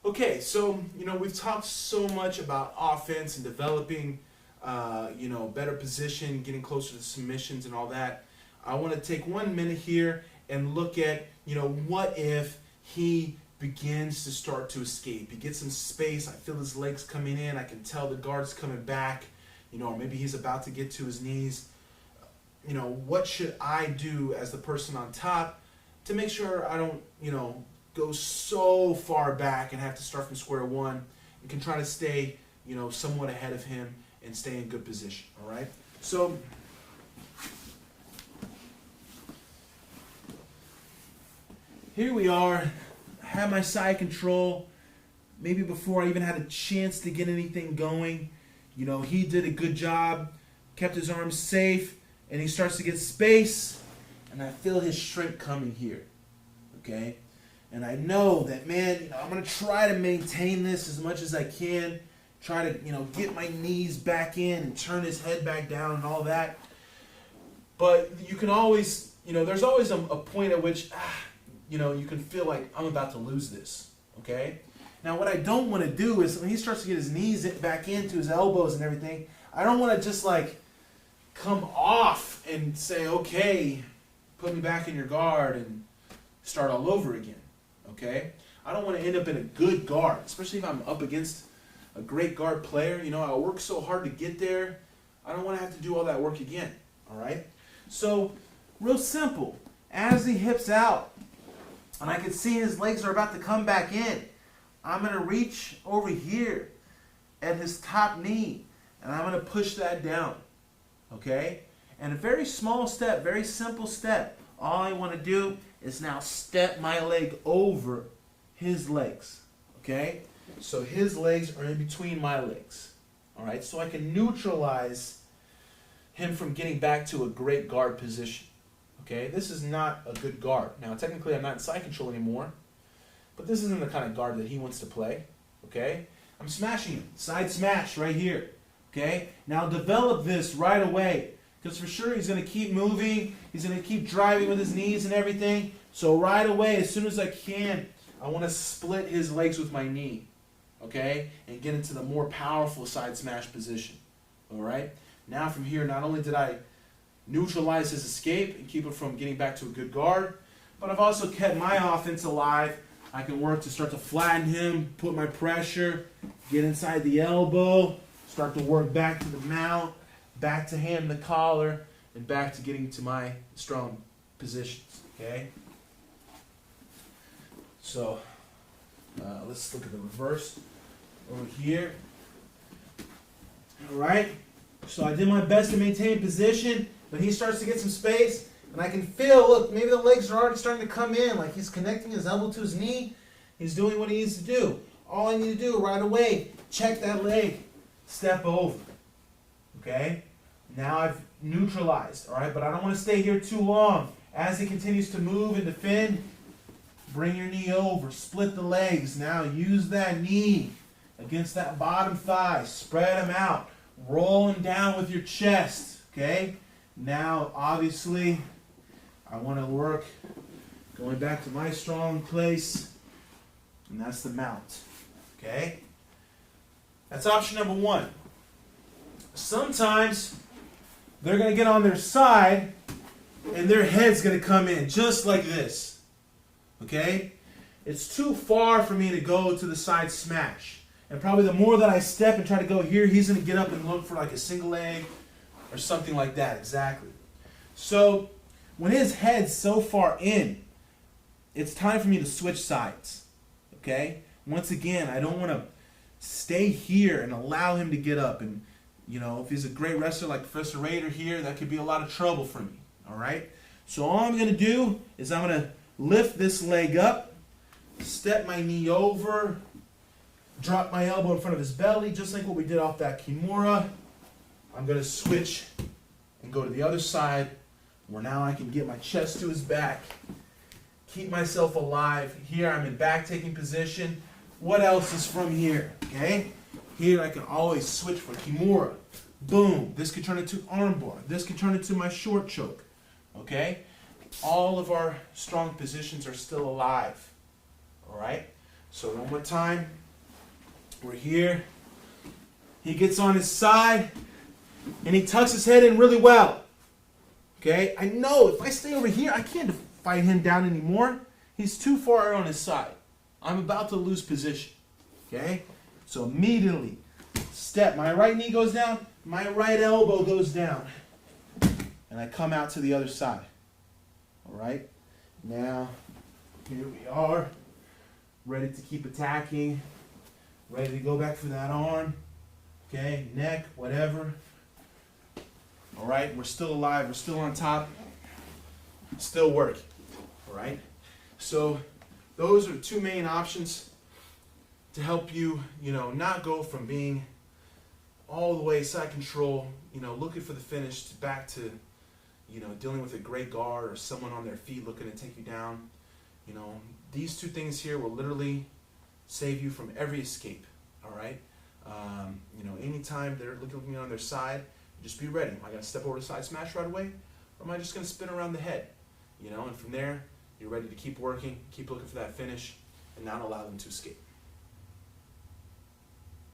Okay, so, we've talked so much about offense and developing, better position, getting closer to submissions and all that. I want to take 1 minute here and look at, what if he begins to start to escape. He gets some space, I feel his legs coming in, I can tell the guard's coming back, or maybe he's about to get to his knees. What should I do as the person on top to make sure I don't, go so far back and have to start from square one, and can try to stay, somewhat ahead of him and stay in good position, all right? So, here we are. I have my side control. Maybe before I even had a chance to get anything going, he did a good job, kept his arms safe, and he starts to get space, and I feel his shrink coming here, okay? And I know that, man, I'm going to try to maintain this as much as I can, try to, get my knees back in and turn his head back down and all that. But you can always, there's always a point at which, you can feel like I'm about to lose this, okay? Now, what I don't want to do is when he starts to get his knees back into his elbows and everything, I don't want to just, come off and say, okay, put me back in your guard and start all over again. Okay? I don't want to end up in a good guard, especially if I'm up against a great guard player. I work so hard to get there. I don't want to have to do all that work again. All right? So, real simple. As he hips out, and I can see his legs are about to come back in, I'm going to reach over here at his top knee, and I'm going to push that down. Okay? And a very small step, very simple step. All I want to do is now step my leg over his legs, okay? So his legs are in between my legs, all right? So I can neutralize him from getting back to a great guard position, okay? This is not a good guard. Now, technically, I'm not in side control anymore, but this isn't the kind of guard that he wants to play, okay? I'm smashing him, side smash right here, okay? Now, develop this right away. Because for sure he's going to keep moving, he's going to keep driving with his knees and everything. So right away, as soon as I can, I want to split his legs with my knee, okay? And get into the more powerful side smash position, all right? Now from here, not only did I neutralize his escape and keep him from getting back to a good guard, but I've also kept my offense alive. I can work to start to flatten him, put my pressure, get inside the elbow, start to work back to the mount, back to hand the collar, and back to getting to my strong positions, okay? So, let's look at the reverse over here. All right, so I did my best to maintain position, but he starts to get some space, and I can feel, look, maybe the legs are already starting to come in, like he's connecting his elbow to his knee. He's doing what he needs to do. All I need to do right away, check that leg, step over, okay? Now I've neutralized, all right? But I don't want to stay here too long. As he continues to move and defend, bring your knee over, split the legs. Now use that knee against that bottom thigh. Spread them out. Roll them down with your chest, okay? Now, obviously, I want to work going back to my strong place, and that's the mount, okay? That's option number one. Sometimes they're going to get on their side, and their head's going to come in just like this. Okay? It's too far for me to go to the side smash. And probably the more that I step and try to go here, he's going to get up and look for like a single leg or something like that. Exactly. So when his head's so far in, it's time for me to switch sides. Okay? Once again, I don't want to stay here and allow him to get up. And if he's a great wrestler like Professor Rader here, that could be a lot of trouble for me, all right? So all I'm going to do is I'm going to lift this leg up, step my knee over, drop my elbow in front of his belly, just like what we did off that Kimura. I'm going to switch and go to the other side, where now I can get my chest to his back, keep myself alive. Here I'm in back-taking position. What else is from here, okay? Here I can always switch for Kimura. Boom. This could turn into armbar. This could turn into my short choke. Okay? All of our strong positions are still alive. Alright? So one more time. We're here. He gets on his side, and he tucks his head in really well. Okay? I know if I stay over here, I can't fight him down anymore. He's too far on his side. I'm about to lose position. Okay? So immediately, step. My right knee goes down. My right elbow goes down. And I come out to the other side. All right? Now, here we are. Ready to keep attacking. Ready to go back for that arm. Okay? Neck, whatever. All right? We're still alive. We're still on top. Still working. All right? So, those are two main options to help you, not go from being all the way side control, looking for the finish, to back to, dealing with a great guard or someone on their feet looking to take you down. These two things here will literally save you from every escape. All right. Anytime they're looking on their side, just be ready. Am I going to step over the side smash right away, or am I just going to spin around the head? And from there, you're ready to keep working, keep looking for that finish, and not allow them to escape.